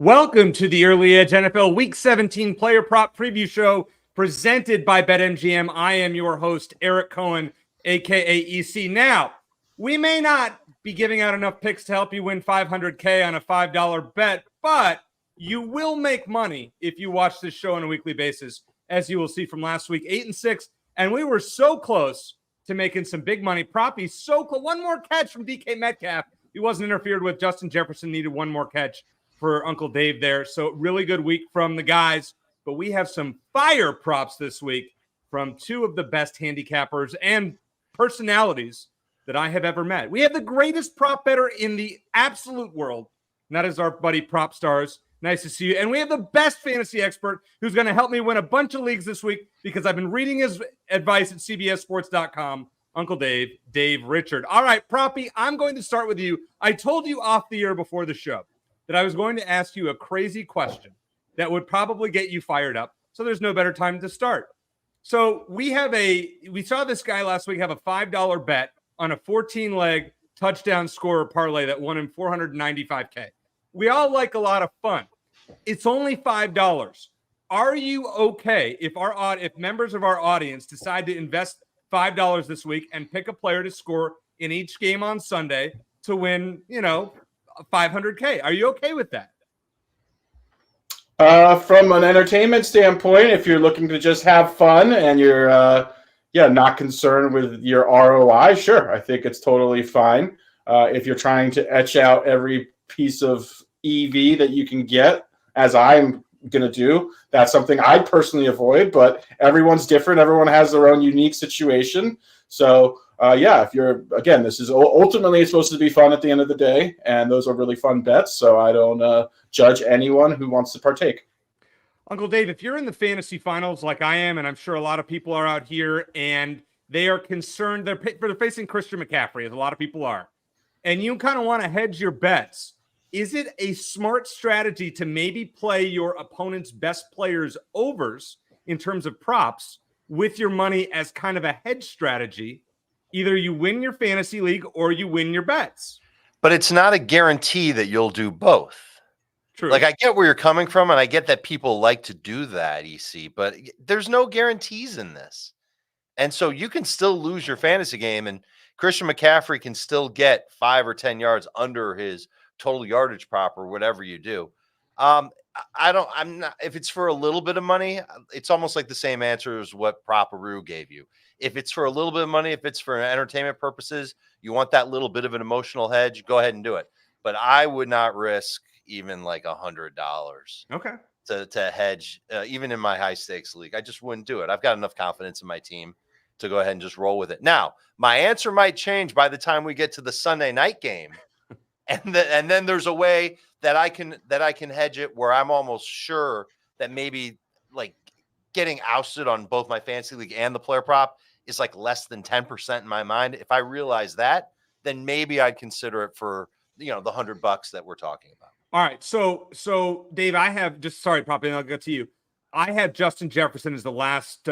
Welcome to the Early Edge NFL Week 17 Player Prop Preview Show presented by BetMGM. I am your host, Eric Cohen, a.k.a. EC. Now, we may not be giving out enough picks to help you win $500K on a $5 bet, but you will make money if you watch this show on a weekly basis, as you will see from last week, 8-6. And we were so close to making some big money. Proppy, so close. One more catch from DK Metcalf. He wasn't interfered with. Justin Jefferson needed one more catch for Uncle Dave there. So really good week from the guys. But we have some fire props this week from two of the best handicappers and personalities that I have ever met. We have the greatest prop bettor in the absolute world, and that is our buddy PropStarz. Nice to see you. And we have the best fantasy expert who's going to help me win a bunch of leagues this week because I've been reading his advice at CBSSports.com. Uncle Dave Richard. All right, Proppy, I'm going to start with you. I told you off the air before the show that I was going to ask you a crazy question that would probably get you fired up. So there's no better time to start. So we saw this guy last week have a $5 bet on a 14-leg touchdown scorer parlay that won him $495K. We all like a lot of fun. It's only $5. Are you okay if members of our audience decide to invest $5 this week and pick a player to score in each game on Sunday to win, $500K? Are you okay with that? From an entertainment standpoint, if you're looking to just have fun and you're not concerned with your ROI, sure, I think it's totally fine. If you're trying to etch out every piece of EV that you can get, as I'm going to do, that's something I personally avoid, but everyone's different. Everyone has their own unique situation. So, if you're, again, this is ultimately supposed to be fun at the end of the day, and those are really fun bets, so I don't judge anyone who wants to partake. Uncle Dave, if you're in the fantasy finals like I am, and I'm sure a lot of people are out here, and they are concerned, they're facing Christian McCaffrey, as a lot of people are, and you kind of want to hedge your bets, is it a smart strategy to maybe play your opponent's best players' overs in terms of props with your money as kind of a hedge strategy? Either you win your fantasy league or you win your bets. But it's not a guarantee that you'll do both. True. Like, I get where you're coming from, and I get that people like to do that, EC, but there's no guarantees in this. And so you can still lose your fantasy game, and Christian McCaffrey can still get 5 or 10 yards under his total yardage prop or whatever you do. I'm not, if it's for a little bit of money, it's almost like the same answer as what Proparoo gave you. If it's for a little bit of money, if it's for entertainment purposes, you want that little bit of an emotional hedge, go ahead and do it. But I would not risk even like $100 to hedge, even in my high stakes league. I just wouldn't do it. I've got enough confidence in my team to go ahead and just roll with it. Now, my answer might change by the time we get to the Sunday night game. And then there's a way that I can hedge it where I'm almost sure that maybe like getting ousted on both my fantasy league and the player prop is like less than 10% in my mind. If I realize that, then maybe I'd consider it for the $100 that we're talking about. All right. So Dave, I have Proppy, and I'll get to you. I have Justin Jefferson as the last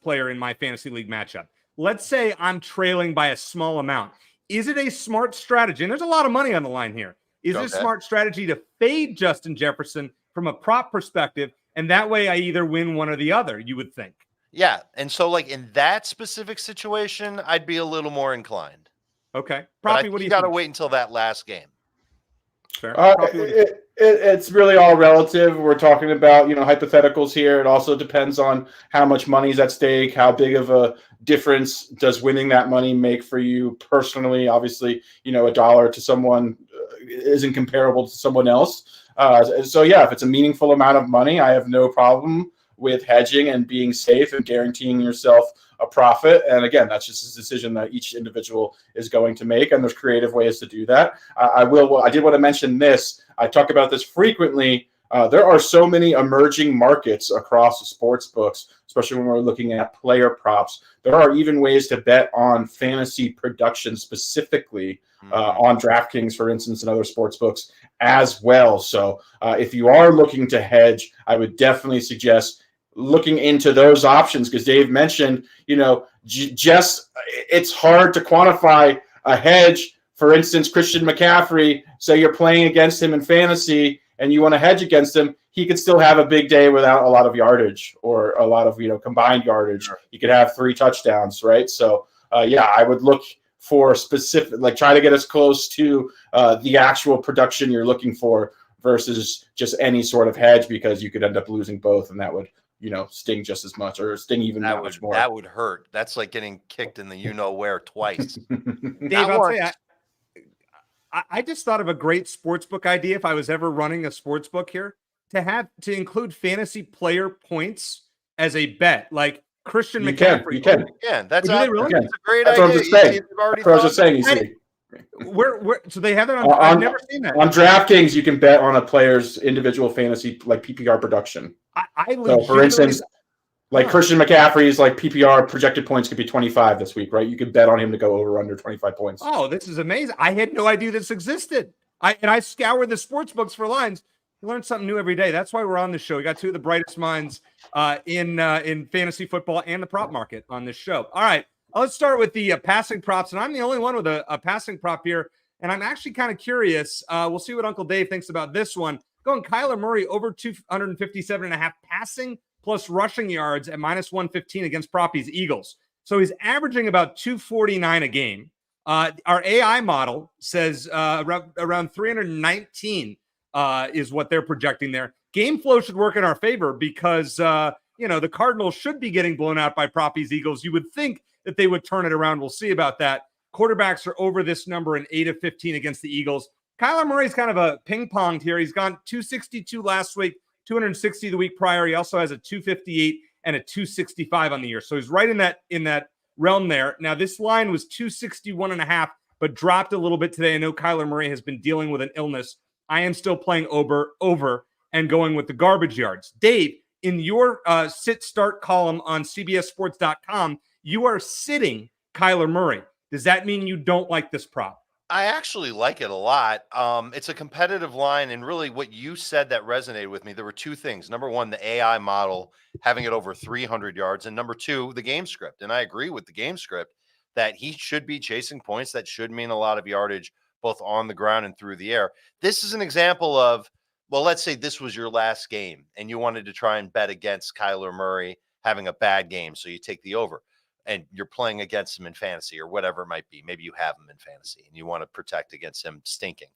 player in my fantasy league matchup. Let's say I'm trailing by a small amount. Is it a smart strategy? And there's a lot of money on the line here. Is it a smart strategy to fade Justin Jefferson from a prop perspective? And that way I either win one or the other, you would think. Yeah. And so like in that specific situation, I'd be a little more inclined. Okay. Proppy, what do you got to think? wait until that last game. Fair. It's really all relative. We're talking about, hypotheticals here. It also depends on how much money is at stake, how big of a difference does winning that money make for you personally. Obviously, $1 to someone isn't comparable to someone else. If it's a meaningful amount of money, I have no problem with hedging and being safe and guaranteeing yourself a profit. And again, that's just a decision that each individual is going to make. And there's creative ways to do that. I did want to mention this. I talk about this frequently. There are so many emerging markets across the sports books, especially when we're looking at player props. There are even ways to bet on fantasy production specifically on DraftKings, for instance, and other sports books as well. So if you are looking to hedge, I would definitely suggest looking into those options, because Dave mentioned, it's hard to quantify a hedge. For instance, Christian McCaffrey, say you're playing against him in fantasy and you want to hedge against him, he could still have a big day without a lot of yardage or a lot of combined yardage. He could have 3 touchdowns, right? So I would look for specific, like try to get as close to the actual production you're looking for versus just any sort of hedge, because you could end up losing both, and that would sting just as much, or sting even that much more. That would hurt. That's like getting kicked in the where twice. Dave, I'll tell you, I just thought of a great sportsbook idea if I was ever running a sportsbook here, to include fantasy player points as a bet, like Christian McCaffrey. You can. Yeah, that's a great That's idea. What I was just saying. So they have it on. I've never seen that on DraftKings. You can bet on a player's individual fantasy, like PPR production. So, for instance, like Christian McCaffrey's like PPR projected points could be 25 this week, right? You could bet on him to go over under 25 points. Oh, this is amazing! I had no idea this existed. I scoured the sports books for lines. You learn something new every day. That's why we're on this show. We got two of the brightest minds in fantasy football and the prop market on this show. All right, let's start with the passing props, and I'm the only one with a passing prop here, and I'm actually kind of curious. We'll see what Uncle Dave thinks about this one. Going Kyler Murray over 257.5 passing plus rushing yards at minus 115 against Proppy's Eagles. So he's averaging about 249 a game. Our AI model says around 319 is what they're projecting there. Game flow should work in our favor because, the Cardinals should be getting blown out by Proppy's Eagles. You would think that they would turn it around. We'll see about that. Quarterbacks are over this number in 8 of 15 against the Eagles. Kyler Murray's kind of a ping-ponged here. He's gone 262 last week, 260 the week prior. He also has a 258 and a 265 on the year. So he's right in that realm there. Now, this line was 261.5, but dropped a little bit today. I know Kyler Murray has been dealing with an illness. I am still playing over and going with the garbage yards. Dave, in your sit-start column on CBSSports.com, you are sitting Kyler Murray. Does that mean you don't like this prop? I actually like it a lot. It's a competitive line, and really what you said that resonated with me. There were two things. Number one, the AI model having it over 300 yards, and number two, the game script. And I agree with the game script that he should be chasing points. That should mean a lot of yardage, both on the ground and through the air. This is an example of, well, let's say this was your last game, and you wanted to try and bet against Kyler Murray having a bad game, so you take the over. And you're playing against him in fantasy or whatever it might be. Maybe you have him in fantasy and you want to protect against him stinking.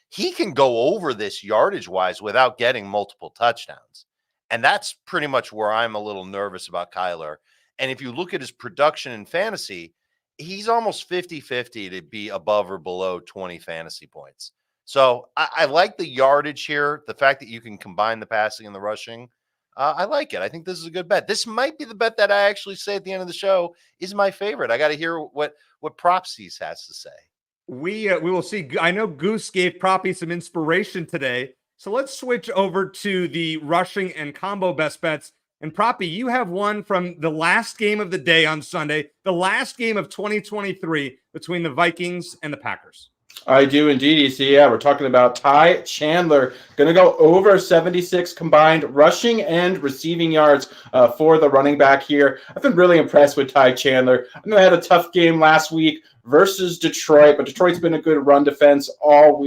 He can go over this yardage-wise without getting multiple touchdowns. And that's pretty much where I'm a little nervous about Kyler. And if you look at his production in fantasy, he's almost 50-50 to be above or below 20 fantasy points. So I like the yardage here, the fact that you can combine the passing and the rushing. I like it. I think this is a good bet. This might be the bet that I actually say at the end of the show is my favorite. I got to hear what PropStarz has to say. We will see. I know Goose gave Proppy some inspiration today. So let's switch over to the rushing and combo best bets. And Proppy, you have one from the last game of the day on Sunday, the last game of 2023 between the Vikings and the Packers. I do indeed, EC. Yeah, we're talking about Ty Chandler. Going to go over 76 combined rushing and receiving yards for the running back here. I've been really impressed with Ty Chandler. I know I had a tough game last week versus Detroit, but Detroit's been a good run defense all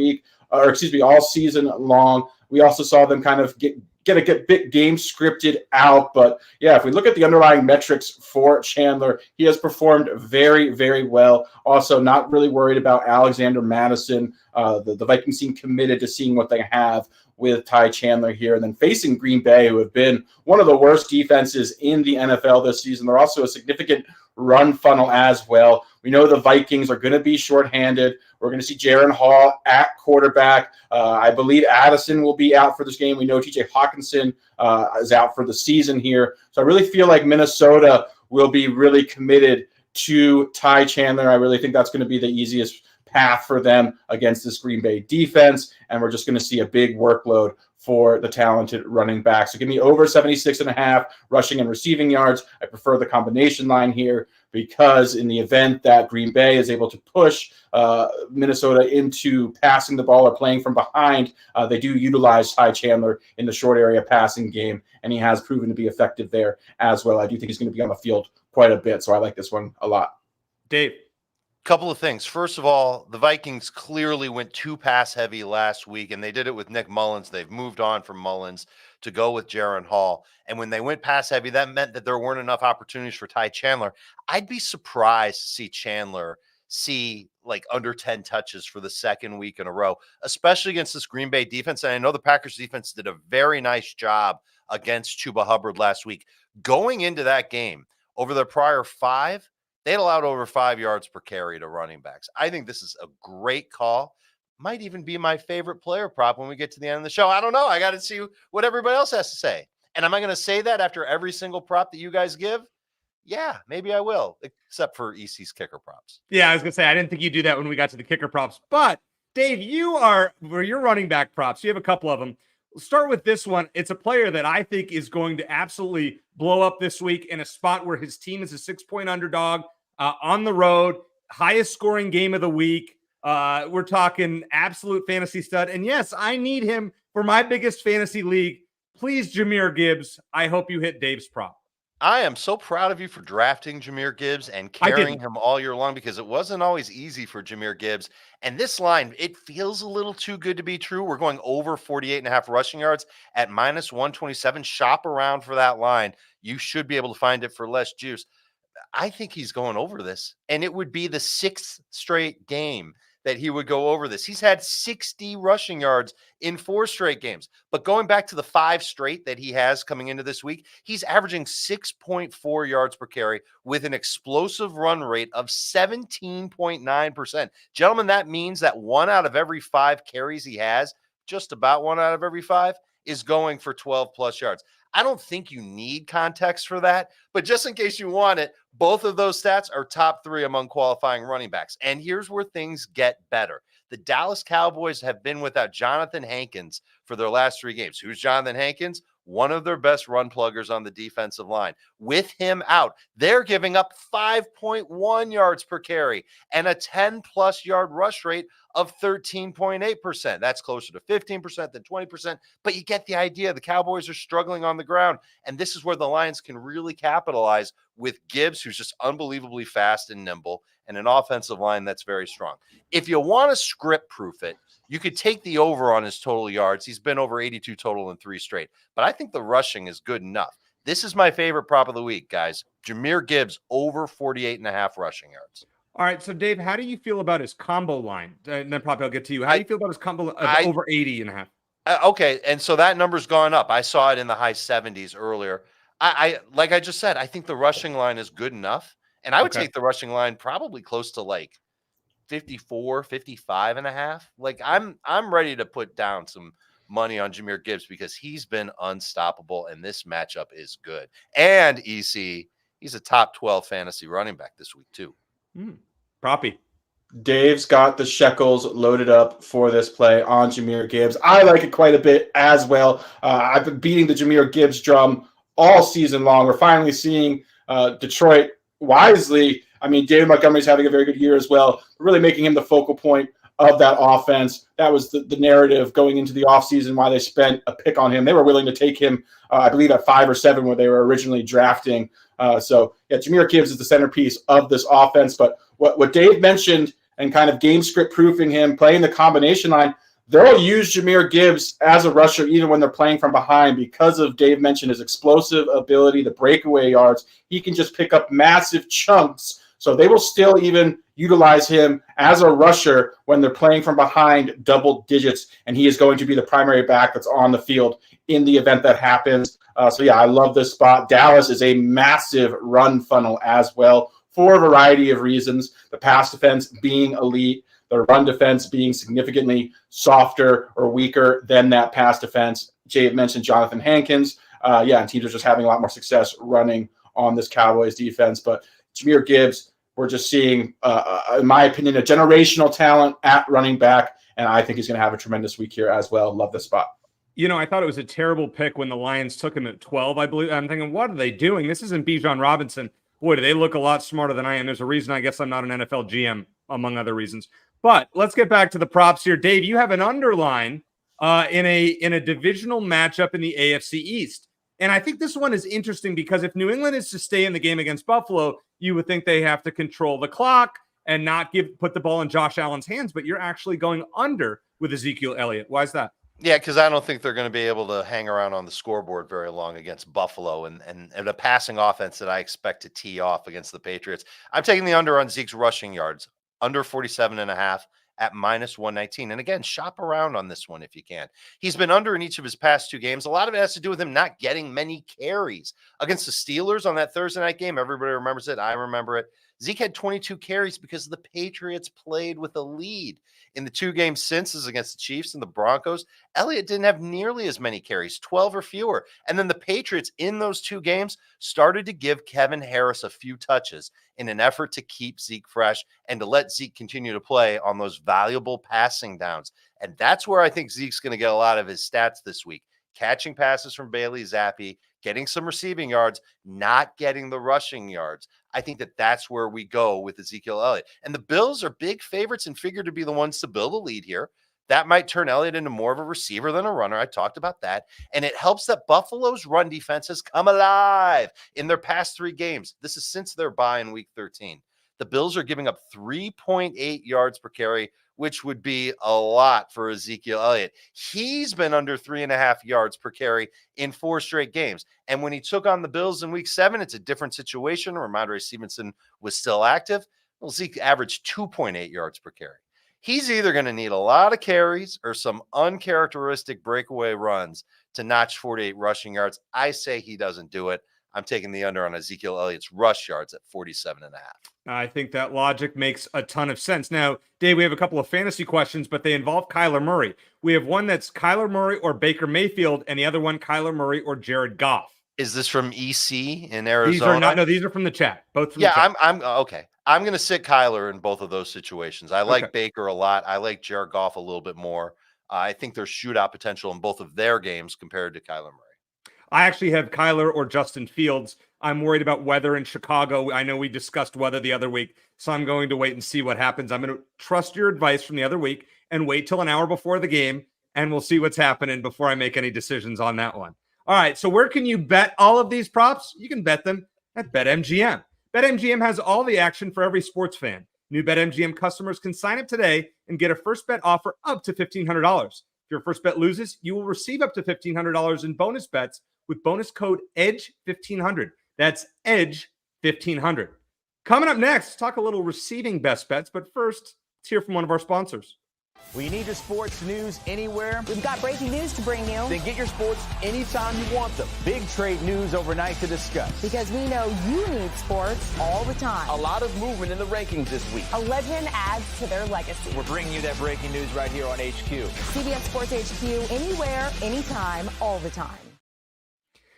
season long. We also saw them kind of get a bit game scripted out. But yeah, if we look at the underlying metrics for Chandler, he has performed very, very well. Also, not really worried about Alexander Madison. The Vikings seem committed to seeing what they have with Ty Chandler here. And then facing Green Bay, who have been one of the worst defenses in the NFL this season. They're also a significant run funnel as well. We know the Vikings are going to be shorthanded. We're going to see Jaron Hall at quarterback. I believe Addison will be out for this game. We know TJ Hawkinson is out for the season here. So I really feel like Minnesota will be really committed to Ty Chandler. I really think that's going to be the easiest path for them against this Green Bay defense. And we're just going to see a big workload for the talented running back. So give me over 76.5 rushing and receiving yards. I prefer the combination line here because in the event that Green Bay is able to push Minnesota into passing the ball or playing from behind, they do utilize Ty Chandler in the short area passing game, and he has proven to be effective there as well. I do think he's going to be on the field quite a bit, so I like this one a lot. Dave. Couple of things. First of all, the Vikings clearly went too pass heavy last week, and they did it with Nick Mullins. They've moved on from Mullins to go with Jaron Hall. And when they went pass heavy, that meant that there weren't enough opportunities for Ty Chandler. I'd be surprised to see Chandler see like under 10 touches for the second week in a row, especially against this Green Bay defense. And I know the Packers defense did a very nice job against Chuba Hubbard last week. Going into that game, over the prior 5, they'd allowed over 5 yards per carry to running backs. I think this is a great call. Might even be my favorite player prop when we get to the end of the show. I don't know. I got to see what everybody else has to say. And am I going to say that after every single prop that you guys give? Yeah, maybe I will, except for EC's kicker props. Yeah, I was going to say, I didn't think you'd do that when we got to the kicker props. But, Dave, for your running back props, you have a couple of them. We'll start with this one. It's a player that I think is going to absolutely blow up this week in a spot where his team is a 6-point underdog on the road, highest scoring game of the week. We're talking absolute fantasy stud. And yes, I need him for my biggest fantasy league. Please, Jahmyr Gibbs, I hope you hit Dave's prop. I am so proud of you for drafting Jahmyr Gibbs and carrying him all year long, because it wasn't always easy for Jahmyr Gibbs. And this line, it feels a little too good to be true. We're going over 48.5 rushing yards at minus 127. Shop around for that line. You should be able to find it for less juice. I think he's going over this, and it would be the 6th straight game that he would go over this. He's had 60 rushing yards in 4 straight games. But going back to the 5 straight that he has coming into this week, he's averaging 6.4 yards per carry with an explosive run rate of 17.9%. Gentlemen, that means that 1 out of every 5 carries he has, just about 1 out of every 5, is going for 12 plus yards. I don't think you need context for that, but just in case you want it, both of those stats are top 3 among qualifying running backs. And here's where things get better. The Dallas Cowboys have been without Jonathan Hankins for their last 3 games. Who's Jonathan Hankins? One of their best run pluggers on the defensive line. With him out, they're giving up 5.1 yards per carry and a 10-plus yard rush rate of 13.8%. That's closer to 15% than 20%, but you get the idea. The Cowboys are struggling on the ground, and this is where the Lions can really capitalize with Gibbs, who's just unbelievably fast and nimble, and an offensive line that's very strong. If you want to script proof it, you could take the over on his total yards. He's been over 82 total in 3 straight, but I think the rushing is good enough. This is my favorite prop of the week, guys. Jahmyr Gibbs over 48.5 rushing yards. All right, so Dave, how do you feel about his combo line? And then probably I'll get to you. How do you feel about his combo of over 80.5? Okay, and so that number's gone up. I saw it in the high 70s earlier. I like I just said, I think the rushing line is good enough, and I would take the rushing line probably close to like 54, 55.5. Like I'm ready to put down some money on Jahmyr Gibbs because he's been unstoppable, and this matchup is good. And EC, he's a top 12 fantasy running back this week too. Proppy. Dave's got the shekels loaded up for this play on Jahmyr Gibbs. I like it quite a bit as well. I've been beating the Jahmyr Gibbs drum all season long. We're finally seeing Detroit wisely. I mean, David Montgomery's having a very good year as well, really making him the focal point of that offense. That was the narrative going into the offseason, why they spent a pick on him. They were willing to take him, I believe, at 5 or 7 where they were originally drafting. Jahmyr Gibbs is the centerpiece of this offense. But what Dave mentioned and kind of game script proofing him, playing the combination line, they'll use Jahmyr Gibbs as a rusher even when they're playing from behind because of Dave mentioned his explosive ability, the breakaway yards. He can just pick up massive chunks. So they will still even utilize him as a rusher when they're playing from behind double digits, and he is going to be the primary back that's on the field in the event that happens. I love this spot. Dallas is a massive run funnel as well for a variety of reasons. The pass defense being elite, the run defense being significantly softer or weaker than that pass defense. Jay mentioned Jonathan Hankins. And teams are just having a lot more success running on this Cowboys defense. But Jahmyr Gibbs, we're just seeing, in my opinion, a generational talent at running back, and I think he's going to have a tremendous week here as well. Love this spot. You know, I thought it was a terrible pick when the Lions took him at 12, I believe. I'm thinking, what are they doing? This isn't Bijan Robinson. Boy, do they look a lot smarter than I am. There's a reason I guess I'm not an NFL GM, among other reasons. But let's get back to the props here. Dave, you have an underline in a divisional matchup in the AFC East. And I think this one is interesting because if New England is to stay in the game against Buffalo, you would think they have to control the clock. and not put the ball in Josh Allen's hands, but you're actually going under with Ezekiel Elliott. Why is that? Yeah, because I don't think they're going to be able to hang around on the scoreboard very long against Buffalo and a passing offense that I expect to tee off against the Patriots. I'm taking the under on Zeke's rushing yards, under 47.5 at -119. And again, shop around on this one if you can. He's been under in each of his past 2 games. A lot of it has to do with him not getting many carries. Against the Steelers on that Thursday night game, everybody remembers it. I remember it. Zeke had 22 carries because the Patriots played with a lead. In the 2 games since, as against the Chiefs and the Broncos, Elliott didn't have nearly as many carries, 12 or fewer. And then the Patriots in those 2 games started to give Kevin Harris a few touches in an effort to keep Zeke fresh and to let Zeke continue to play on those valuable passing downs. And that's where I think Zeke's going to get a lot of his stats this week. Catching passes from Bailey Zappi, getting some receiving yards, not getting the rushing yards. I think that that's where we go with Ezekiel Elliott. And the Bills are big favorites and figure to be the ones to build a lead here. That might turn Elliott into more of a receiver than a runner. I talked about that. And it helps that Buffalo's run defense has come alive in their past 3 games. This is since their bye in week 13. The Bills are giving up 3.8 yards per carry, which would be a lot for Ezekiel Elliott. He's been under 3.5 yards per carry in 4 straight games. And when he took on the Bills in week 7, it's a different situation. Ramondre Stevenson was still active. Well, Zeke averaged 2.8 yards per carry. He's either going to need a lot of carries or some uncharacteristic breakaway runs to notch 48 rushing yards. I say he doesn't do it. I'm taking the under on Ezekiel Elliott's rush yards at 47.5. I think that logic makes a ton of sense. Now, Dave, we have a couple of fantasy questions, but they involve Kyler Murray. We have one that's Kyler Murray or Baker Mayfield, and the other one, Kyler Murray or Jared Goff. Is this from EC in Arizona? These are from the chat. Both from the chat. I'm okay. I'm going to sit Kyler in both of those situations. I like Baker a lot. I like Jared Goff a little bit more. I think there's shootout potential in both of their games compared to Kyler Murray. I actually have Kyler or Justin Fields. I'm worried about weather in Chicago. I know we discussed weather the other week, so I'm going to wait and see what happens. I'm going to trust your advice from the other week and wait till an hour before the game, and we'll see what's happening before I make any decisions on that one. All right, so where can you bet all of these props? You can bet them at BetMGM. BetMGM has all the action for every sports fan. New BetMGM customers can sign up today and get a first bet offer up to $1,500. If your first bet loses, you will receive up to $1,500 in bonus bets with bonus code EDGE1500. That's EDGE1500. Coming up next, talk a little receiving best bets, but first, let's hear from one of our sponsors. We need your sports news anywhere. We've got breaking news to bring you. Then get your sports anytime you want them. Big trade news overnight to discuss. Because we know you need sports all the time. A lot of movement in the rankings this week. A legend adds to their legacy. We're bringing you that breaking news right here on HQ. CBS Sports HQ, anywhere, anytime, all the time.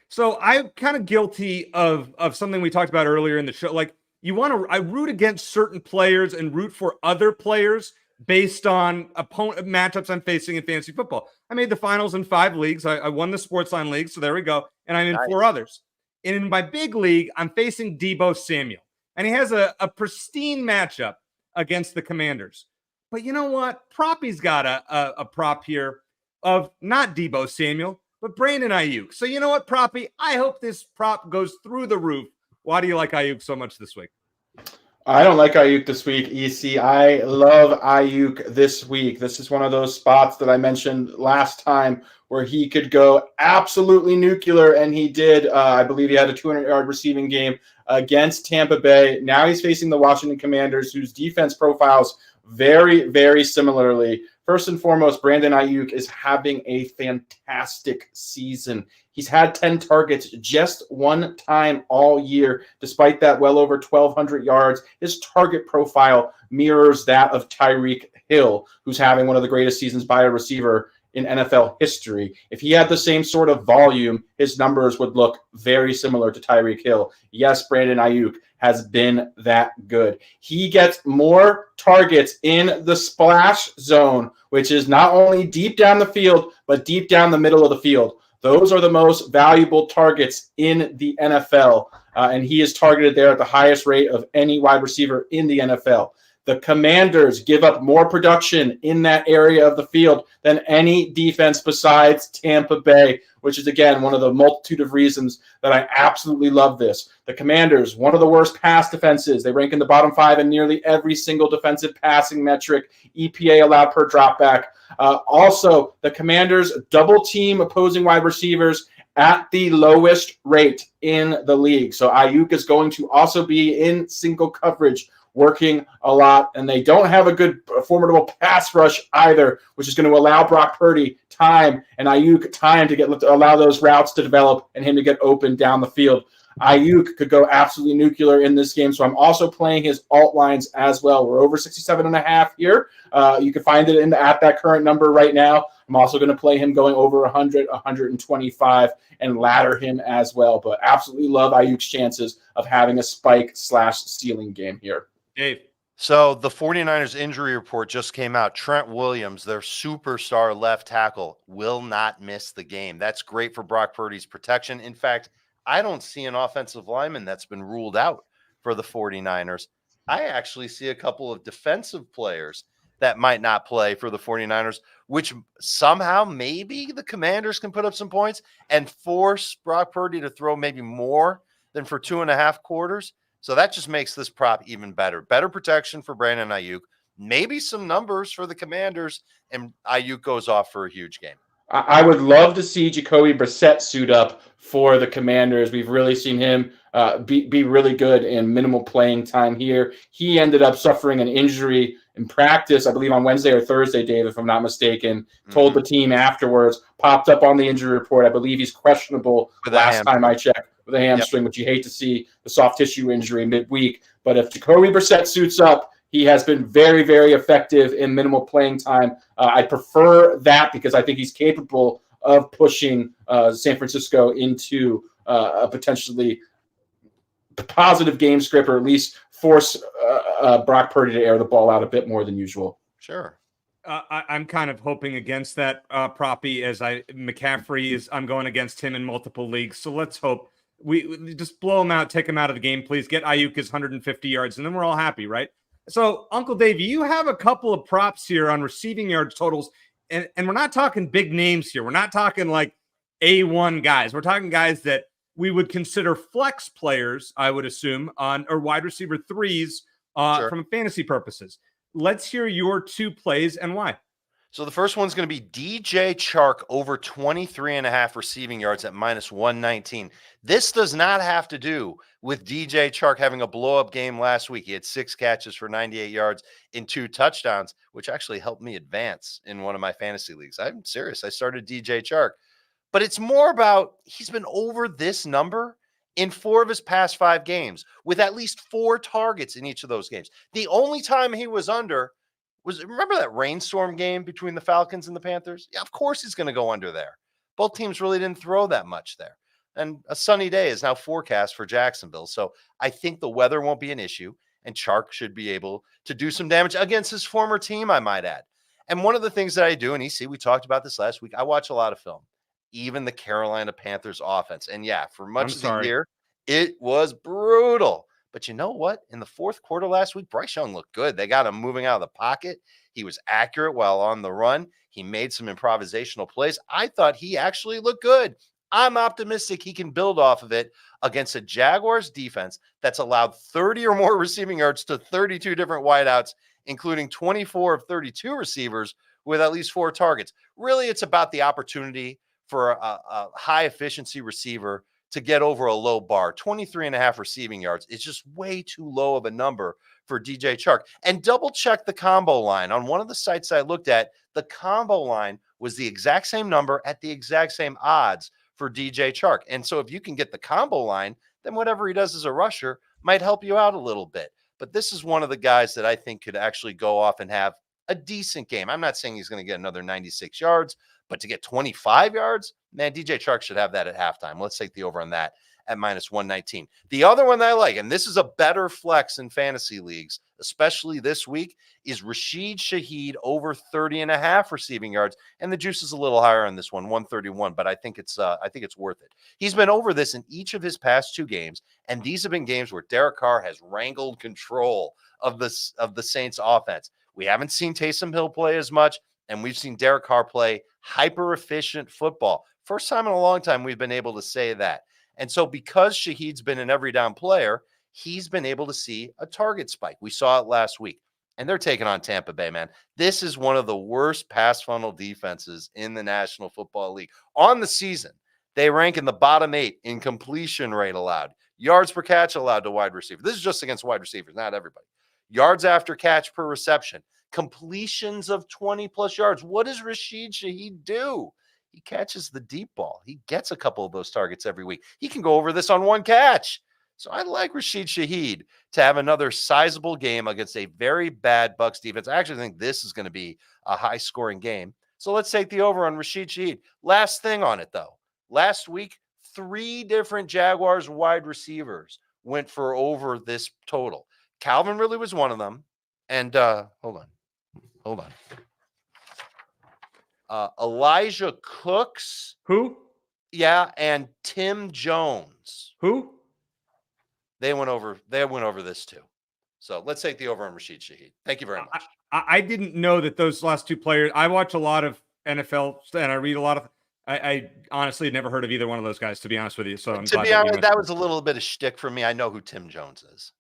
So I'm kind of guilty of something we talked about earlier in the show. Like, I root against certain players and root for other players based on opponent matchups I'm facing in fantasy football. I made the finals in 5 leagues. I won the SportsLine league, so there we go. And I'm in 4 others. And in my big league, I'm facing Deebo Samuel. And he has a pristine matchup against the Commanders. But you know what? Proppy's got a prop here of not Deebo Samuel, but Brandon Ayuk. So you know what, Proppy? I hope this prop goes through the roof. Why do you like Ayuk so much this week? I don't like Ayuk this week, EC. I love Ayuk this week. This is one of those spots that I mentioned last time where he could go absolutely nuclear, and he did. I believe he had a 200-yard receiving game against Tampa Bay. Now he's facing the Washington Commanders, whose defense profiles very, very similarly. First and foremost, Brandon Ayuk is having a fantastic season. He's had 10 targets just one time all year. Despite that, well over 1,200 yards. His target profile mirrors that of Tyreek Hill, who's having one of the greatest seasons by a receiver in NFL history. If he had the same sort of volume, his numbers would look very similar to Tyreek Hill. Yes, Brandon Ayuk has been that good. He gets more targets in the splash zone, which is not only deep down the field, but deep down the middle of the field. Those are the most valuable targets in the NFL, and he is targeted there at the highest rate of any wide receiver in the NFL. The Commanders give up more production in that area of the field than any defense besides Tampa Bay, which is, again, one of the multitude of reasons that I absolutely love this. The Commanders, one of the worst pass defenses. They rank in the bottom 5 in nearly every single defensive passing metric, EPA allowed per dropback. Also, the Commanders double team opposing wide receivers at the lowest rate in the league. So Ayuk is going to also be in single coverage, working a lot, and they don't have a good formidable pass rush either, which is going to allow Brock Purdy time and Ayuk time to allow those routes to develop and him to get open down the field. Ayuk could go absolutely nuclear in this game, so I'm also playing his alt lines as well. We're over 67.5 here. You can find it at that current number right now. I'm also going to play him going over 100, 125, and ladder him as well. But absolutely love Ayuk's chances of having a spike/ceiling game here. Dave. So the 49ers injury report just came out. Trent Williams, their superstar left tackle, will not miss the game. That's great for Brock Purdy's protection. In fact, I don't see an offensive lineman that's been ruled out for the 49ers. I actually see a couple of defensive players that might not play for the 49ers, which somehow maybe the Commanders can put up some points and force Brock Purdy to throw maybe more than for 2.5 quarters. So that just makes this prop even better. Better protection for Brandon Ayuk, maybe some numbers for the Commanders, and Ayuk goes off for a huge game. I would love to see Jacoby Brissett suit up for the Commanders. We've really seen him be really good in minimal playing time here. He ended up suffering an injury in practice, I believe on Wednesday or Thursday, Dave, if I'm not mistaken, told the team afterwards, popped up on the injury report. I believe he's questionable last time I checked with a hamstring, which you hate to see the soft tissue injury midweek. But if Jacoby Brissett suits up, he has been very, very effective in minimal playing time. I prefer that because I think he's capable of pushing San Francisco into a potentially positive game script, or at least force Brock Purdy to air the ball out a bit more than usual. Sure. I'm kind of hoping against that proppy as I'm going against him in multiple leagues. So let's hope we just blow him out, take him out of the game, please. Get Ayuk his 150 yards, and then we're all happy, right? So, Uncle Dave, you have a couple of props here on receiving yards totals, and we're not talking big names here. We're not talking like A1 guys. We're talking guys that we would consider flex players, I would assume, or wide receiver threes from fantasy purposes. Let's hear your 2 plays and why. So the first one's going to be DJ Chark over 23.5 receiving yards at -119. This does not have to do with DJ Chark having a blow-up game last week. He had 6 catches for 98 yards in 2 touchdowns, which actually helped me advance in one of my fantasy leagues. I'm serious. I started DJ Chark. But it's more about he's been over this number in 4 of his past 5 games with at least 4 targets in each of those games. The only time he was under remember that rainstorm game between the Falcons and the Panthers? Yeah, of course he's going to go under there. Both teams really didn't throw that much there. And a sunny day is now forecast for Jacksonville. So I think the weather won't be an issue, and Chark should be able to do some damage against his former team, I might add. And one of the things that I do, and EC, we talked about this last week, I watch a lot of film, even the Carolina Panthers offense. And yeah, for much of the year, it was brutal. But you know what? In the 4th quarter last week, Bryce Young looked good. They got him moving out of the pocket. He was accurate while on the run. He made some improvisational plays. I thought he actually looked good. I'm optimistic he can build off of it against a Jaguars defense that's allowed 30 or more receiving yards to 32 different wideouts, including 24 of 32 receivers with at least 4 targets. Really, it's about the opportunity for a high-efficiency receiver to get over a low bar. 23.5 receiving yards is just way too low of a number for DJ Chark. And double check the combo line. On one of the sites I looked at, the combo line was the exact same number at the exact same odds for DJ Chark. And so if you can get the combo line, then whatever he does as a rusher might help you out a little bit. But this is one of the guys that I think could actually go off and have a decent game. I'm not saying he's going to get another 96 yards, but to get 25 yards, man, DJ Chark should have that at halftime. Let's take the over on that at -119. The other one that I like, and this is a better flex in fantasy leagues, especially this week, is Rashid Shaheed over 30.5 receiving yards. And the juice is a little higher on this one, 131, but I think it's worth it. He's been over this in each of his past 2 games, and these have been games where Derek Carr has wrangled control of the Saints offense. We haven't seen Taysom Hill play as much, and we've seen Derek Carr play hyper efficient football. First time in a long time we've been able to say that. And so because Shaheed's been an every down player, he's been able to see a target spike. We saw it last week, and they're taking on Tampa Bay, man. This is one of the worst pass funnel defenses in the National Football League. On the season, they rank in the bottom 8 in completion rate allowed, yards per catch allowed to wide receivers. This is just against wide receivers, not everybody. Yards after catch per reception, completions of 20+ yards. What does Rashid Shaheed do? He catches the deep ball. He gets a couple of those targets every week. He can go over this on one catch. So I like Rashid Shaheed to have another sizable game against a very bad Bucs defense. I actually think this is going to be a high-scoring game. So let's take the over on Rashid Shaheed. Last thing on it, though. Last week, 3 different Jaguars wide receivers went for over this total. Calvin really was one of them. And hold on. Elijah Cooks. Who? Yeah, and Tim Jones. Who? They went over this too. So let's take the over on Rashid Shaheed. Thank you very much. I didn't know that those last 2 players. I watch a lot of NFL and I read a lot of. I honestly had never heard of either one of those guys, to be honest with you. So I'm to be honest, that was a little bit of shtick for me. I know who Tim Jones is.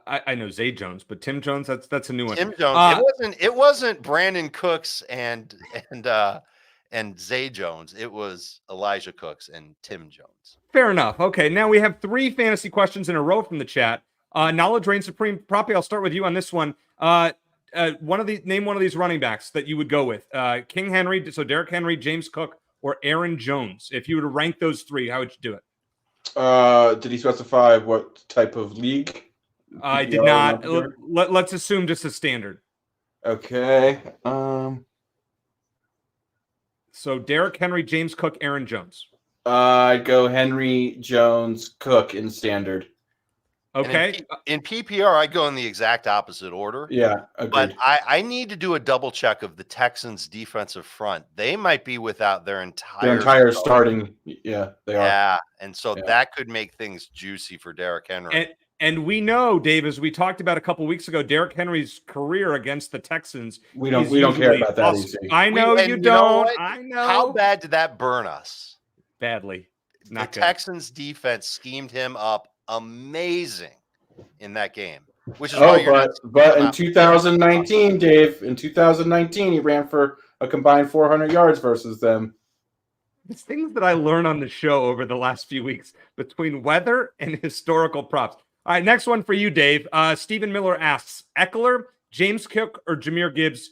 I know Zay Jones, but Tim Jones, that's a new one. Tim Jones. It wasn't Brandon Cooks and Zay Jones. It was Elijah Cooks and Tim Jones. Fair enough. Okay, now we have 3 fantasy questions in a row from the chat. Knowledge reigns supreme. Proppy, I'll start with you on this one. Name one of these running backs that you would go with. King Henry, so Derrick Henry, James Cook, or Aaron Jones. If you were to rank those 3, how would you do it? Did he specify what type of league? I did not. Let's assume just a standard. Okay. So Derrick Henry, James Cook, Aaron Jones. I'd go Henry, Jones, Cook in standard. Okay. In PPR, I go in the exact opposite order. Yeah, agreed. But I need to do a double check of the Texans' defensive front. They might be without their entire starting. Yeah, they are. Yeah, and so that could make things juicy for Derrick Henry. And we know, Dave, as we talked about a couple weeks ago, Derrick Henry's career against the Texans. We don't care about that. Easy. I know you don't. I know. How bad did that burn us? Badly. Not the good. Texans defense schemed him up amazing in that game. Which is why but in 2019, Dave, he ran for a combined 400 yards versus them. It's things that I learned on the show over the last few weeks between weather and historical props. All right, next one for you, Dave. Stephen Miller asks, Eckler, James Cook, or Jahmyr Gibbs,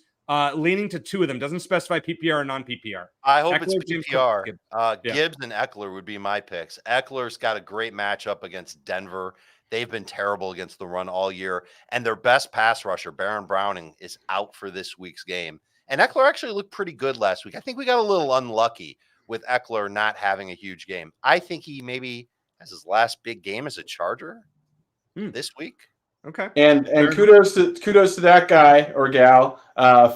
leaning to 2 of them. Doesn't specify PPR or non-PPR. I hope Eckler, it's PPR. Gibbs. Gibbs and Eckler would be my picks. Eckler's got a great matchup against Denver. They've been terrible against the run all year. And their best pass rusher, Baron Browning, is out for this week's game. And Eckler actually looked pretty good last week. I think we got a little unlucky with Eckler not having a huge game. I think he maybe has his last big game as a Charger this week. Okay. And kudos to that guy or gal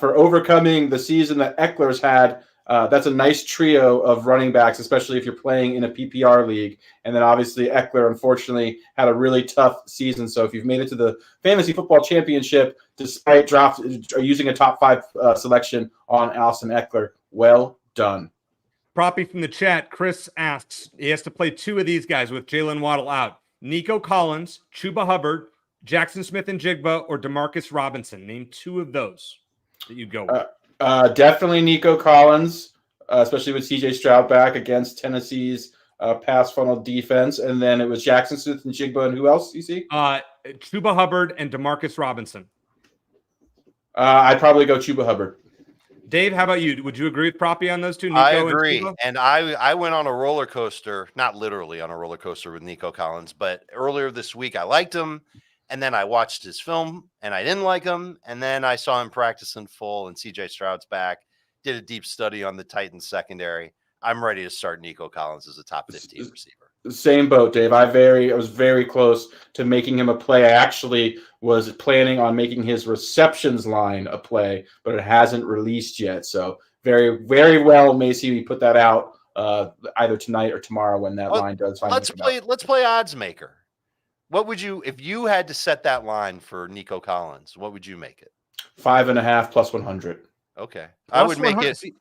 for overcoming the season that Eckler's had. That's a nice trio of running backs, especially if you're playing in a PPR league. And then obviously Eckler, unfortunately, had a really tough season. So if you've made it to the Fantasy Football Championship, despite using a top 5 selection on Austin Eckler, well done. Proppy from the chat, Chris asks, he has to play 2 of these guys with Jalen Waddle out. Nico Collins, Chuba Hubbard, Jackson Smith and Jigba, or Demarcus Robinson. Name 2 of those that you'd go with. Definitely Nico Collins, especially with CJ Stroud back against Tennessee's pass funnel defense. And then it was Jackson Smith and Jigba, and who else you see? Chuba Hubbard and Demarcus Robinson. I'd probably go Chuba Hubbard. Dave, how about you? Would you agree with Proppy on those 2? Nico I agree. And I went on a roller coaster, not literally on a roller coaster with Nico Collins, but earlier this week I liked him. And then I watched his film and I didn't like him. And then I saw him practice in full and CJ Stroud's back, did a deep study on the Titans secondary. I'm ready to start Nico Collins as a top 15 receiver. Same boat, Dave. I was very close to making him a play. I actually was planning on making his receptions line a play, but it hasn't released yet. So very, very well may see me put that out either tonight or tomorrow when that line does finally come out. Let's play odds maker. What would you, if you had to set that line for Nico Collins, what would you make it? 5.5 plus 100. Okay. Plus I would make it. See,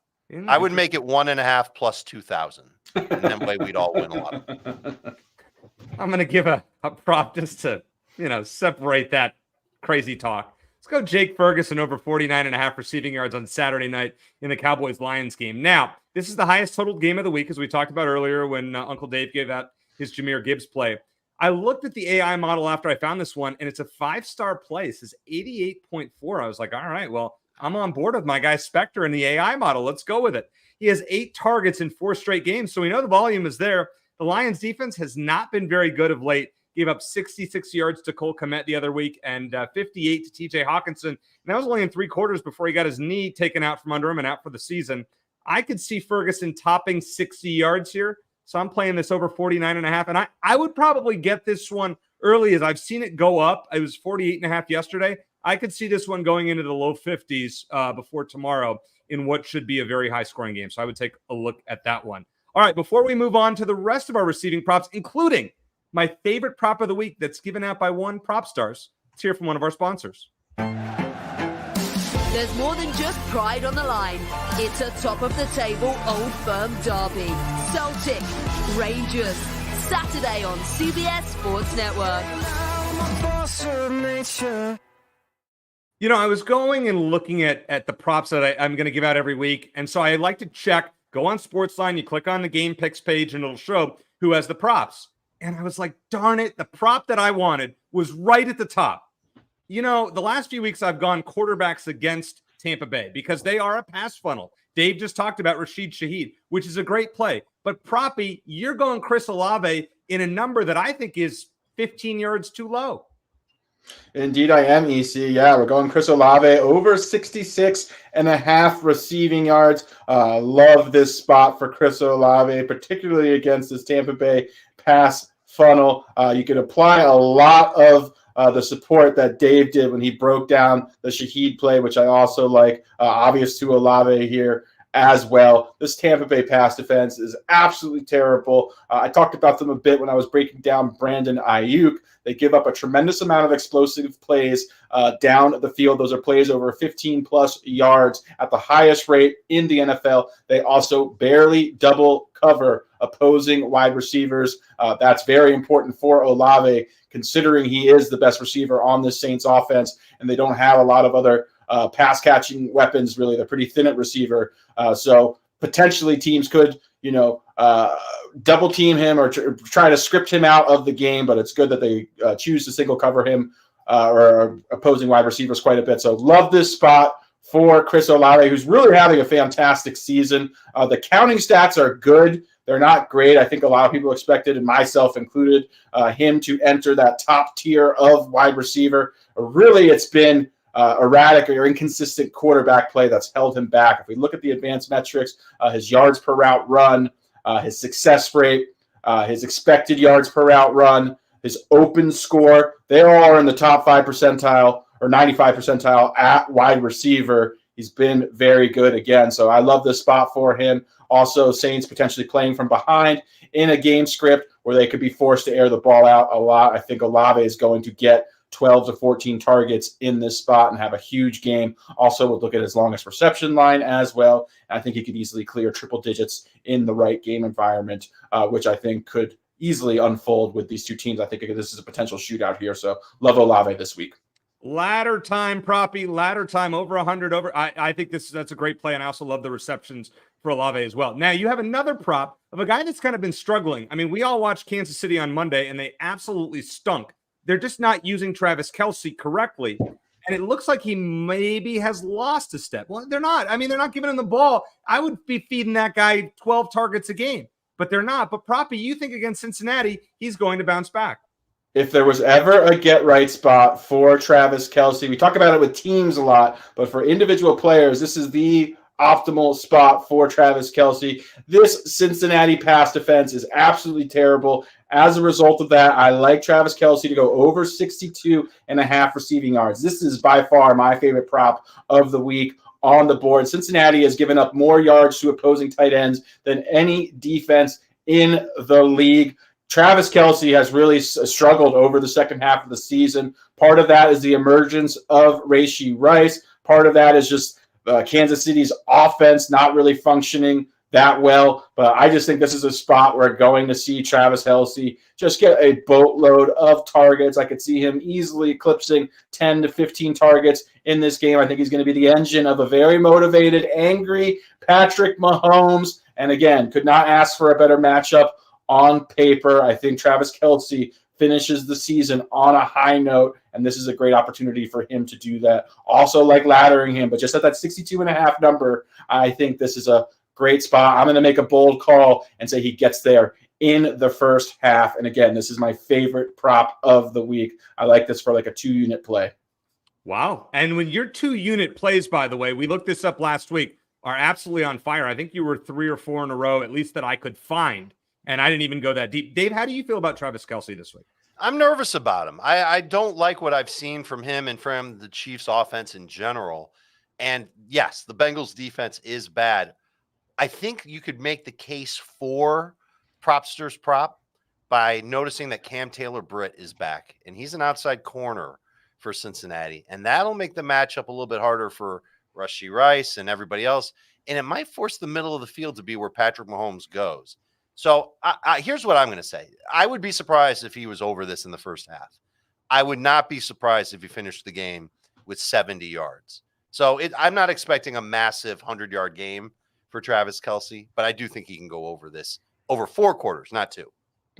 I would make it 1.5 plus 2,000. And then way we'd all win a lot. I'm going to give a prop just to, separate that crazy talk. Let's go Jake Ferguson over 49.5 receiving yards on Saturday night in the Cowboys-Lions game. Now, this is the highest total game of the week, as we talked about earlier when Uncle Dave gave out his Jahmyr Gibbs play. I looked at the AI model after I found this one, and it's a 5-star play. It says 88.4. I was like, all right, well, I'm on board with my guy Spectre in the AI model. Let's go with it. He has 8 targets in 4 straight games, so we know the volume is there. The Lions defense has not been very good of late. Gave up 66 yards to Cole Kmet the other week and 58 to TJ Hawkinson. And that was only in 3 quarters before he got his knee taken out from under him and out for the season. I could see Ferguson topping 60 yards here. So I'm playing this over 49.5. And I would probably get this one early as I've seen it go up. It was 48.5 yesterday. I could see this one going into the low 50s before tomorrow in what should be a very high scoring game. So I would take a look at that one. All right, before we move on to the rest of our receiving props, including my favorite prop of the week that's given out by one PropStarz, let's hear from one of our sponsors. There's more than just pride on the line. It's a top-of-the-table Old Firm derby. Celtic, Rangers, Saturday on CBS Sports Network. I was going and looking at the props that I'm going to give out every week. And so I like to check, go on SportsLine, you click on the game picks page, and it'll show who has the props. And I was like, darn it, the prop that I wanted was right at the top. The last few weeks I've gone quarterbacks against Tampa Bay because they are a pass funnel. Dave just talked about Rashid Shaheed, which is a great play. But Proppy, you're going Chris Olave in a number that I think is 15 yards too low. Indeed, I am, EC. Yeah, we're going Chris Olave over 66.5 receiving yards. Love this spot for Chris Olave, particularly against this Tampa Bay pass funnel. You could apply a lot of the support that Dave did when he broke down the Shaheed play, which I also like. Obvious to Olave here as well. This Tampa Bay pass defense is absolutely terrible. I talked about them a bit when I was breaking down Brandon Ayuk. They give up a tremendous amount of explosive plays down the field. Those are plays over 15-plus yards at the highest rate in the NFL. They also barely double cover opposing wide receivers. That's very important for Olave, considering he is the best receiver on this Saints offense, and they don't have a lot of other pass-catching weapons, really. They're pretty thin at receiver. So potentially teams could, double team him or try to script him out of the game, but it's good that they choose to single cover him or opposing wide receivers quite a bit. So love this spot for Chris Olave, who's really having a fantastic season. The counting stats are good. They're not great. I think a lot of people expected, and myself included, him to enter that top tier of wide receiver. Really, it's been erratic or inconsistent quarterback play that's held him back. If we look at the advanced metrics, his yards per route run, his success rate, his expected yards per route run, his open score, they all are in the top 5 percentile or 95 percentile at wide receiver. He's been very good again. So I love this spot for him. Also, Saints potentially playing from behind in a game script where they could be forced to air the ball out a lot. I think Olave is going to get 12 to 14 targets in this spot and have a huge game. Also, we'll look at his longest reception line as well. I think he could easily clear triple digits in the right game environment, which I think could easily unfold with these two teams. I think this is a potential shootout here. So love Olave this week. Ladder time, Proppy, ladder time over 100 over. I think that's a great play, and I also love the receptions for Olave as well. Now, you have another prop of a guy that's kind of been struggling. I mean, we all watched Kansas City on Monday, and they absolutely stunk. They're just not using Travis Kelce correctly, and it looks like he maybe has lost a step. Well, they're not. I mean, they're not giving him the ball. I would be feeding that guy 12 targets a game, but they're not. But Proppy, you think against Cincinnati, he's going to bounce back. If there was ever a get-right spot for Travis Kelce, we talk about it with teams a lot, but for individual players, this is the optimal spot for Travis Kelce. This Cincinnati pass defense is absolutely terrible. As a result of that, I like Travis Kelce to go over 62.5 receiving yards. This is by far my favorite prop of the week on the board. Cincinnati has given up more yards to opposing tight ends than any defense in the league. Travis Kelce has really struggled over the second half of the season. Part of that is the emergence of Rashee Rice. Part of that is just Kansas City's offense not really functioning that well. But I just think this is a spot where going to see Travis Kelce just get a boatload of targets. I could see him easily eclipsing 10 to 15 targets in this game. I think he's going to be the engine of a very motivated, angry Patrick Mahomes. And again, could not ask for a better matchup on paper. I think Travis Kelce finishes the season on a high note, and this is a great opportunity for him to do that. Also like laddering him, but just at that 62.5 number, I think this is a great spot. I'm going to make a bold call and say he gets there in the first half. And again, this is my favorite prop of the week. I like this for like a 2-unit play. Wow. And when your 2-unit plays, by the way, we looked this up last week, are absolutely on fire. I think you were 3 or 4 in a row, at least that I could find. And I didn't even go that deep. Dave, how do you feel about Travis Kelce this week? I'm nervous about him. I don't like what I've seen from him and from the Chiefs offense in general. And yes, the Bengals defense is bad. I think you could make the case for PropStarz prop by noticing that Cam Taylor-Britt is back, and he's an outside corner for Cincinnati. And that'll make the matchup a little bit harder for Rashee Rice and everybody else. And it might force the middle of the field to be where Patrick Mahomes goes. So here's what I'm going to say. I would be surprised if he was over this in the first half. I would not be surprised if he finished the game with 70 yards. So I'm not expecting a massive 100-yard game for Travis Kelce, but I do think he can go over this, over 4 quarters, not 2.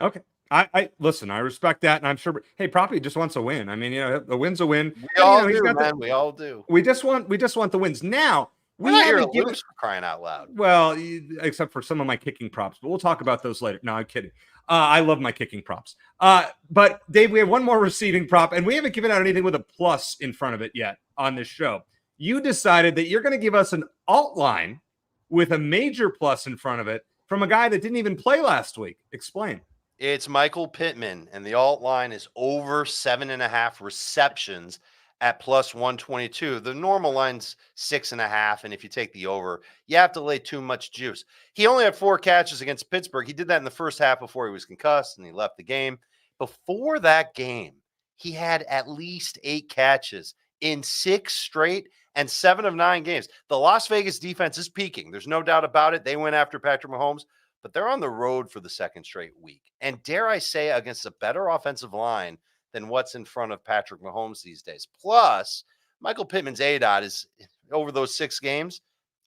Okay. I listen, I respect that, and I'm sure. Hey, Proppy just wants a win. I mean, a win's a win. We all do, man. We all do. We just want the wins. Now, we're not here to lose, for crying out loud. Well, except for some of my kicking props, but we'll talk about those later. No, I'm kidding. I love my kicking props. But Dave, we have one more receiving prop, and we haven't given out anything with a plus in front of it yet on this show. You decided that you're going to give us an alt line with a major plus in front of it from a guy that didn't even play last week. Explain. It's Michael Pittman, and the alt line is over 7.5 receptions at plus 122. The normal line's 6.5, and if you take the over, you have to lay too much juice. He only had 4 catches against Pittsburgh. He did that in the first half before he was concussed, and he left the game. Before that game, he had at least 8 catches in 6 straight and 7 of 9 games. The Las Vegas defense is peaking. There's no doubt about it. They went after Patrick Mahomes, but they're on the road for the second straight week. And dare I say, against a better offensive line than what's in front of Patrick Mahomes these days. Plus, Michael Pittman's ADOT is, over those 6 games,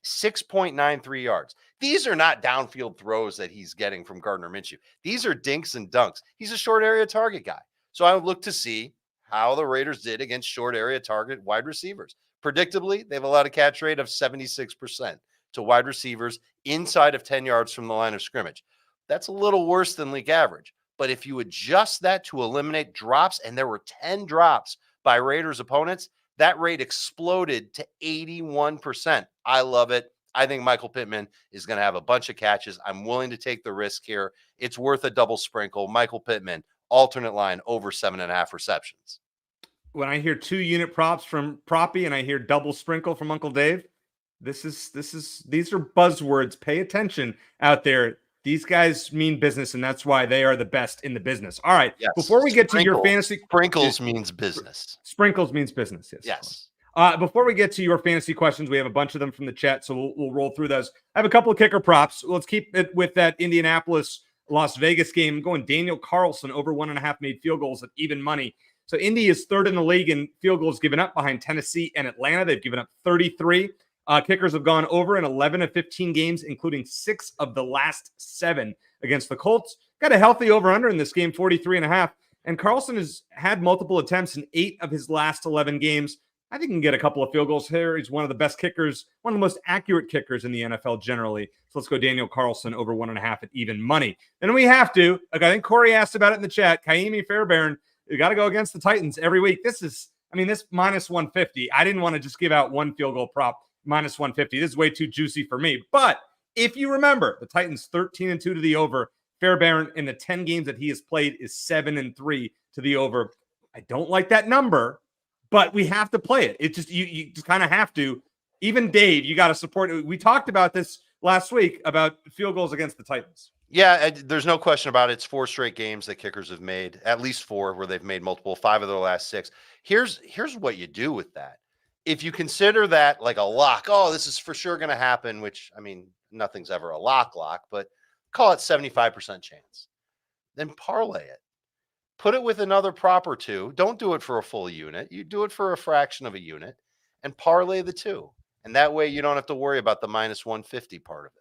6.93 yards. These are not downfield throws that he's getting from Gardner Minshew. These are dinks and dunks. He's a short area target guy. So I would look to see how the Raiders did against short area target wide receivers. Predictably, they have allowed a catch rate of 76% to wide receivers inside of 10 yards from the line of scrimmage. That's a little worse than league average. But if you adjust that to eliminate drops, and there were 10 drops by Raiders opponents, that rate exploded to 81%. I love it. I think Michael Pittman is going to have a bunch of catches. I'm willing to take the risk here. It's worth a double sprinkle. Michael Pittman, alternate line, over 7.5 receptions. When I hear 2-unit props from Proppy and I hear double sprinkle from Uncle Dave, these are buzzwords. Pay attention out there. These guys mean business, and that's why they are the best in the business. All right. Yes. Before we get to your fantasy, sprinkles means business. Sprinkles means business. Yes. Before we get to your fantasy questions, we have a bunch of them from the chat, so we'll roll through those. I have a couple of kicker props. Let's keep it with that Indianapolis Las Vegas game. I'm going Daniel Carlson over 1.5 made field goals at even money. So Indy is 3rd in the league in field goals given up behind Tennessee and Atlanta. They've given up 33. Kickers have gone over in 11 of 15 games, including 6 of the last 7 against the Colts. Got a healthy over-under in this game, 43.5. And Carlson has had multiple attempts in 8 of his last 11 games. I think he can get a couple of field goals here. He's one of the best kickers, one of the most accurate kickers in the NFL generally. So let's go Daniel Carlson over 1.5 at even money. Then we have to, like I think Corey asked about it in the chat, Kaimi Fairbairn You got to go against the Titans every week. This minus 150. I didn't want to just give out one field goal prop minus 150. This is way too juicy for me. But if you remember, the Titans 13-2 to the over. Fairbairn in the 10 games that he has played is 7-3 to the over. I don't like that number, but we have to play it. It just you just kind of have to. Even Dave, you got to support it. We talked about this last week about field goals against the Titans. Yeah, there's no question about it. It's 4 straight games that kickers have made, at least 4 where they've made multiple, 5 of their last 6. Here's what you do with that. If you consider that like a lock, oh, this is for sure going to happen, which, I mean, nothing's ever a lock, but call it 75% chance. Then parlay it. Put it with another prop or 2. Don't do it for a full unit. You do it for a fraction of a unit and parlay the 2. And that way you don't have to worry about the minus 150 part of it.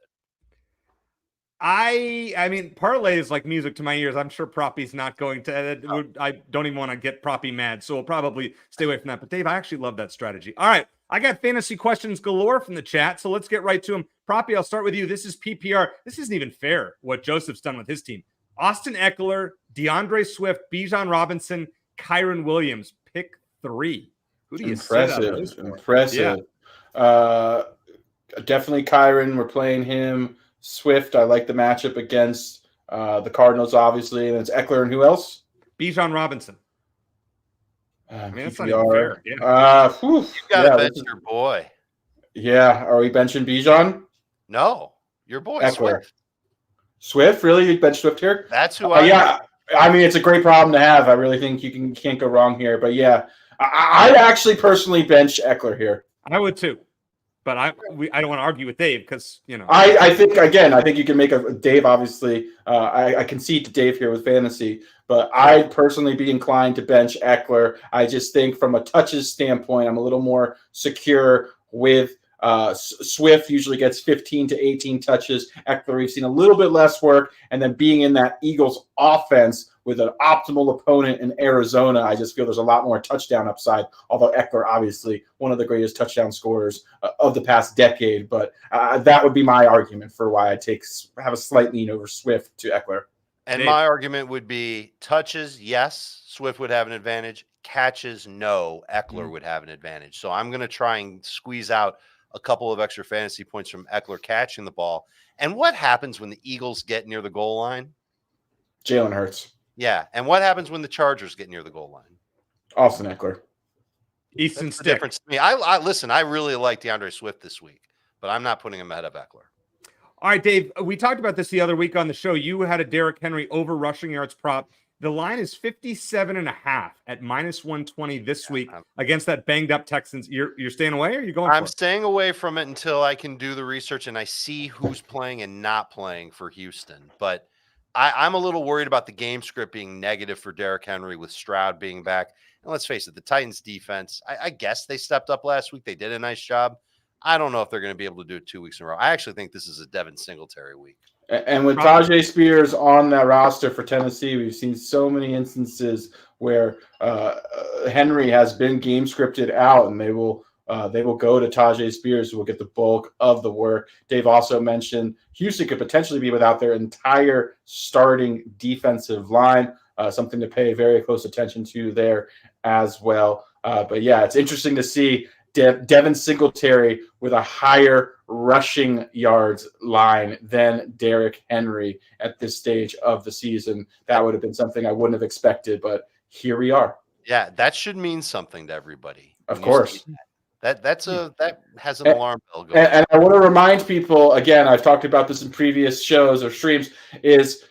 I mean, parlay is like music to my ears. I'm sure Proppy's not going to. I don't even want to get Proppy mad, so we'll probably stay away from that. But Dave, I actually love that strategy. All right, I got fantasy questions galore from the chat, so let's get right to them. Proppy, I'll start with you. This is PPR. This isn't even fair what Joseph's done with his team. Austin Eckler, DeAndre Swift, Bijan Robinson, Kyron Williams. Pick 3. Who do you Impressive. Yeah. Definitely Kyron. We're playing him. Swift, I like the matchup against the Cardinals, obviously. And it's Eckler and who else? Bijan Robinson. That's not even fair. Yeah. You got to bench your boy. Yeah. Are we benching Bijan? No. Your boy, Eckler. Swift? Really? You bench Swift here? That's who yeah. I mean, it's a great problem to have. I really think you can't go wrong here. But, yeah, I'd actually personally bench Eckler here. I would too. But I don't want to argue with Dave because, you know. I think you can make a Dave, obviously. I concede to Dave here with fantasy, but I'd personally be inclined to bench Eckler. I just think from a touches standpoint, I'm a little more secure with Swift usually gets 15 to 18 touches. Eckler, we've seen a little bit less work. And then being in that Eagles offense with an optimal opponent in Arizona, I just feel there's a lot more touchdown upside, although Eckler, obviously, one of the greatest touchdown scorers of the past decade. But that would be my argument for why I have a slight lean over Swift to Eckler. And my argument would be touches, yes, Swift would have an advantage. Catches, no, Eckler would have an advantage. So I'm going to try and squeeze out a couple of extra fantasy points from Eckler catching the ball. And what happens when the Eagles get near the goal line? Jalen Hurts. Yeah. And what happens when the Chargers get near the goal line? Austin Eckler. Easton Stick. Difference to me. I really like DeAndre Swift this week, but I'm not putting him ahead of Eckler. All right, Dave, we talked about this the other week on the show. You had a Derrick Henry over rushing yards prop. The line is 57.5 at minus 120 this week against that banged up Texans. You're staying away, or are you going? I'm staying away from it until I can do the research and I see who's playing and not playing for Houston. But I'm a little worried about the game script being negative for Derrick Henry with Stroud being back. And let's face it, the Titans defense, I guess they stepped up last week. They did a nice job. I don't know if they're going to be able to do it 2 weeks in a row. I actually think this is a Devin Singletary week. And with Tajay Spears on that roster for Tennessee, we've seen so many instances where Henry has been game scripted out, and they will go to Tajay Spears, who will get the bulk of the work. Dave also mentioned Houston could potentially be without their entire starting defensive line, something to pay very close attention to there as well. But yeah, it's interesting to see Devin Singletary with a higher rushing yards line than Derrick Henry at this stage of the season. That would have been something I wouldn't have expected, but here we are. Yeah, that should mean something to everybody. Of course. That has an alarm bell going. And I want to remind people, again, I've talked about this in previous shows or streams, is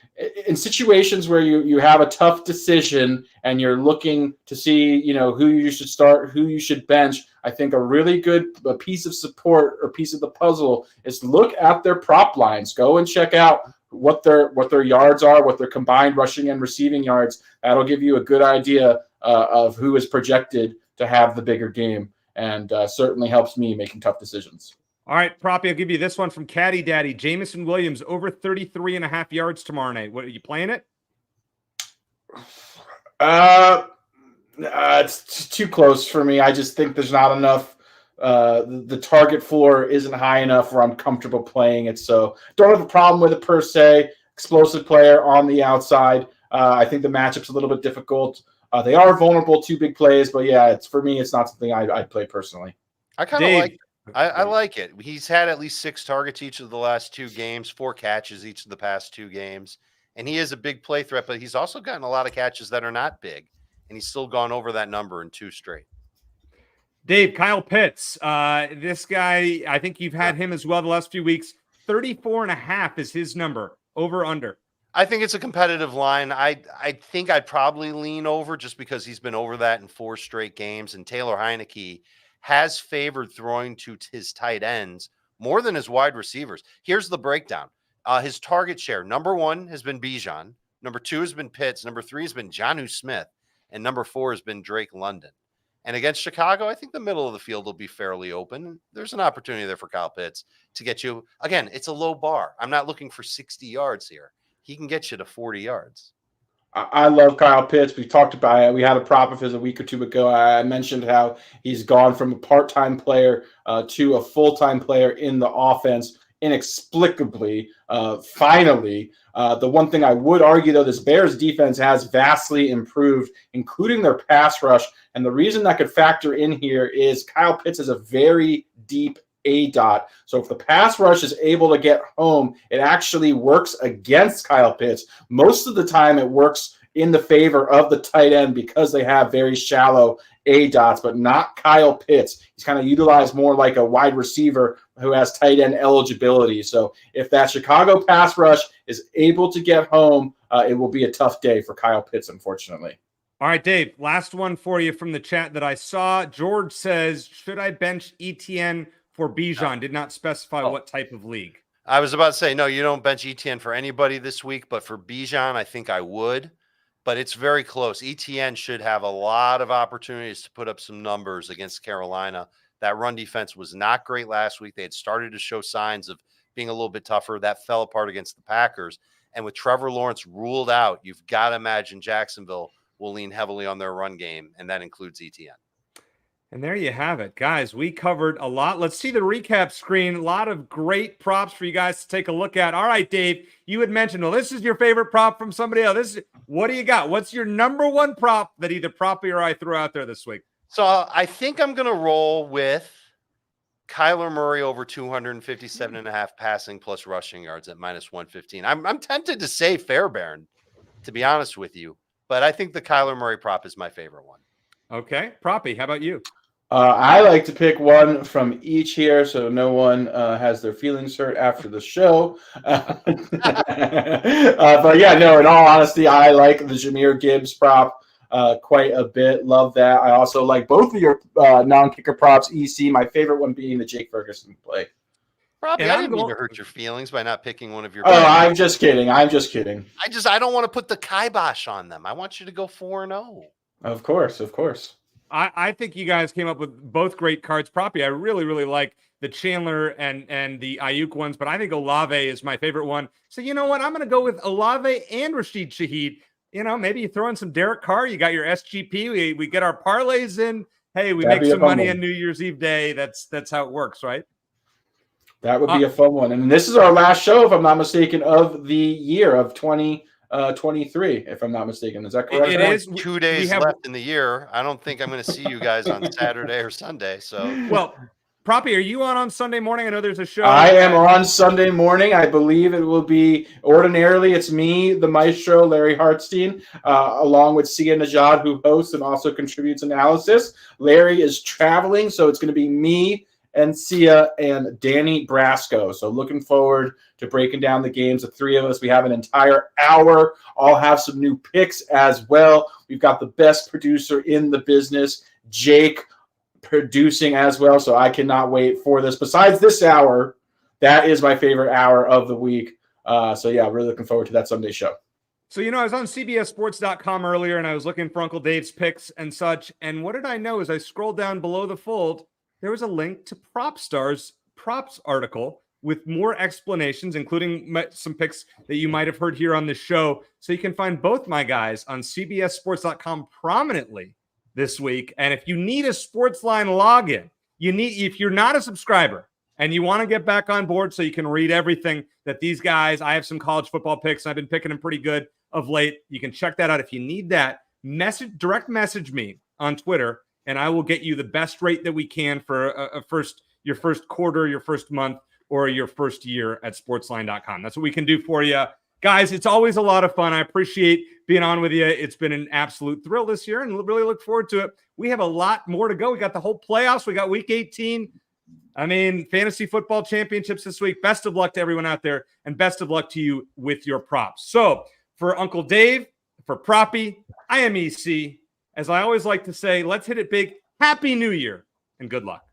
in situations where you have a tough decision and you're looking to see, who you should start, who you should bench, I think a really good piece of support or piece of the puzzle is look at their prop lines. Go and check out what their yards are, what their combined rushing and receiving yards. That'll give you a good idea of who is projected to have the bigger game, and certainly helps me making tough decisions. All right, Proppy, I'll give you this one from Caddy Daddy. Jamison Williams over 33.5 yards tomorrow night. What are you playing it? It's too close for me. I just think there's not enough. The target floor isn't high enough where I'm comfortable playing it. So don't have a problem with it per se. Explosive player on the outside. I think the matchup's a little bit difficult They are vulnerable to big plays, but yeah, for me, it's not something I'd play personally. I kind of like it. I like it. He's had at least 6 targets each of the last 2 games, 4 catches each of the past 2 games. And he is a big play threat, but he's also gotten a lot of catches that are not big. And he's still gone over that number in 2 straight. Dave, Kyle Pitts, this guy, I think you've had him as well the last few weeks. 34.5 is his number, over under. I think it's a competitive line. I think I'd probably lean over just because he's been over that in 4 straight games. And Taylor Heineke has favored throwing to his tight ends more than his wide receivers. Here's the breakdown. His target share, number 1 has been Bijan. Number 2 has been Pitts. Number 3 has been Jonnu Smith. And number 4 has been Drake London. And against Chicago, I think the middle of the field will be fairly open. There's an opportunity there for Kyle Pitts to get you. Again, it's a low bar. I'm not looking for 60 yards here. He can get you to 40 yards. I love Kyle Pitts. We talked about it. We had a prop of his a week or 2 ago. I mentioned how he's gone from a part-time player to a full-time player in the offense inexplicably. Finally, the one thing I would argue, though, this Bears defense has vastly improved, including their pass rush. And the reason that could factor in here is Kyle Pitts is a very deep ADOT. So if the pass rush is able to get home, it actually works against Kyle Pitts. Most of the time it works in the favor of the tight end because they have very shallow ADOTs, but not Kyle Pitts. He's kind of utilized more like a wide receiver who has tight end eligibility. So if that Chicago pass rush is able to get home, it will be a tough day for Kyle Pitts, unfortunately. All right, Dave, last one for you from the chat that I saw. George says, should I bench ETN for Bijan? Did not specify what type of league. I was about to say, no, you don't bench ETN for anybody this week, but for Bijan, I think I would. But it's very close. ETN should have a lot of opportunities to put up some numbers against Carolina. That run defense was not great last week. They had started to show signs of being a little bit tougher. That fell apart against the Packers. And with Trevor Lawrence ruled out, you've got to imagine Jacksonville will lean heavily on their run game, and that includes ETN. And there you have it, guys. We covered a lot. Let's see the recap screen. A lot of great props for you guys to take a look at. All right, Dave, you had mentioned, well, this is your favorite prop from somebody else. What do you got? What's your number 1 prop that either Proppy or I threw out there this week? So I think I'm going to roll with Kyler Murray over 257.5 passing plus rushing yards at -115. I'm tempted to say Fairbairn, to be honest with you, but I think the Kyler Murray prop is my favorite one. Okay. Proppy, how about you? I like to pick one from each here so no one has their feelings hurt after the show. But yeah, no, in all honesty, I like the Jahmyr Gibbs prop quite a bit. Love that. I also like both of your non-kicker props, EC, my favorite one being the Jake Ferguson play. Probably, I didn't mean to hurt your feelings by not picking one of your. Oh, I'm just kidding. I don't want to put the kibosh on them. I want you to go 4-0. Of course. I think you guys came up with both great cards. Proppy, I really, really like the Chandler and the Ayuk ones, but I think Olave is my favorite one. So you know what? I'm going to go with Olave and Rashid Shaheed. You know, maybe you throw in some Derek Carr. You got your SGP. We get our parlays in. Hey, we make some money on New Year's Eve day. That's how it works, right? That would be a fun one. And this is our last show, if I'm not mistaken, of the year of 2023, if I'm not mistaken. Is that correct? It is 2 days left in the year. I don't think I'm going to see you guys on Saturday or Sunday. So, well, Proppy, are you on Sunday morning? I know there's a show. I am on Sunday morning. I believe it will be ordinarily it's me, the maestro, Larry Hartstein, along with Sia Najad, who hosts and also contributes analysis. Larry is traveling, so it's going to be me and Sia and Danny Brasco. So looking forward to breaking down the games. The 3 of us, we have an entire hour. I'll have some new picks as well. We've got the best producer in the business, Jake, producing as well. So I cannot wait for this. Besides this hour, that is my favorite hour of the week. So yeah, really looking forward to that Sunday show. So, you know, I was on CBSSports.com earlier and I was looking for Uncle Dave's picks and such. And what did I know as I scrolled down below the fold, there was a link to PropStarz props article with more explanations, including some picks that you might have heard here on the show. So you can find both my guys on CBSSports.com prominently this week. And if you need a SportsLine login, if you're not a subscriber and you want to get back on board so you can read everything that these guys, I have some college football picks. I've been picking them pretty good of late. You can check that out if you need that. direct message me on Twitter, and I will get you the best rate that we can for your first quarter, your first month, or your first year at sportsline.com. That's what we can do for you. Guys, it's always a lot of fun. I appreciate being on with you. It's been an absolute thrill this year, and really look forward to it. We have a lot more to go. We got the whole playoffs. We got week 18. I mean, fantasy football championships this week. Best of luck to everyone out there, and best of luck to you with your props. So for Uncle Dave, for Proppy, I am EC. As I always like to say, let's hit it big. Happy New Year, and good luck.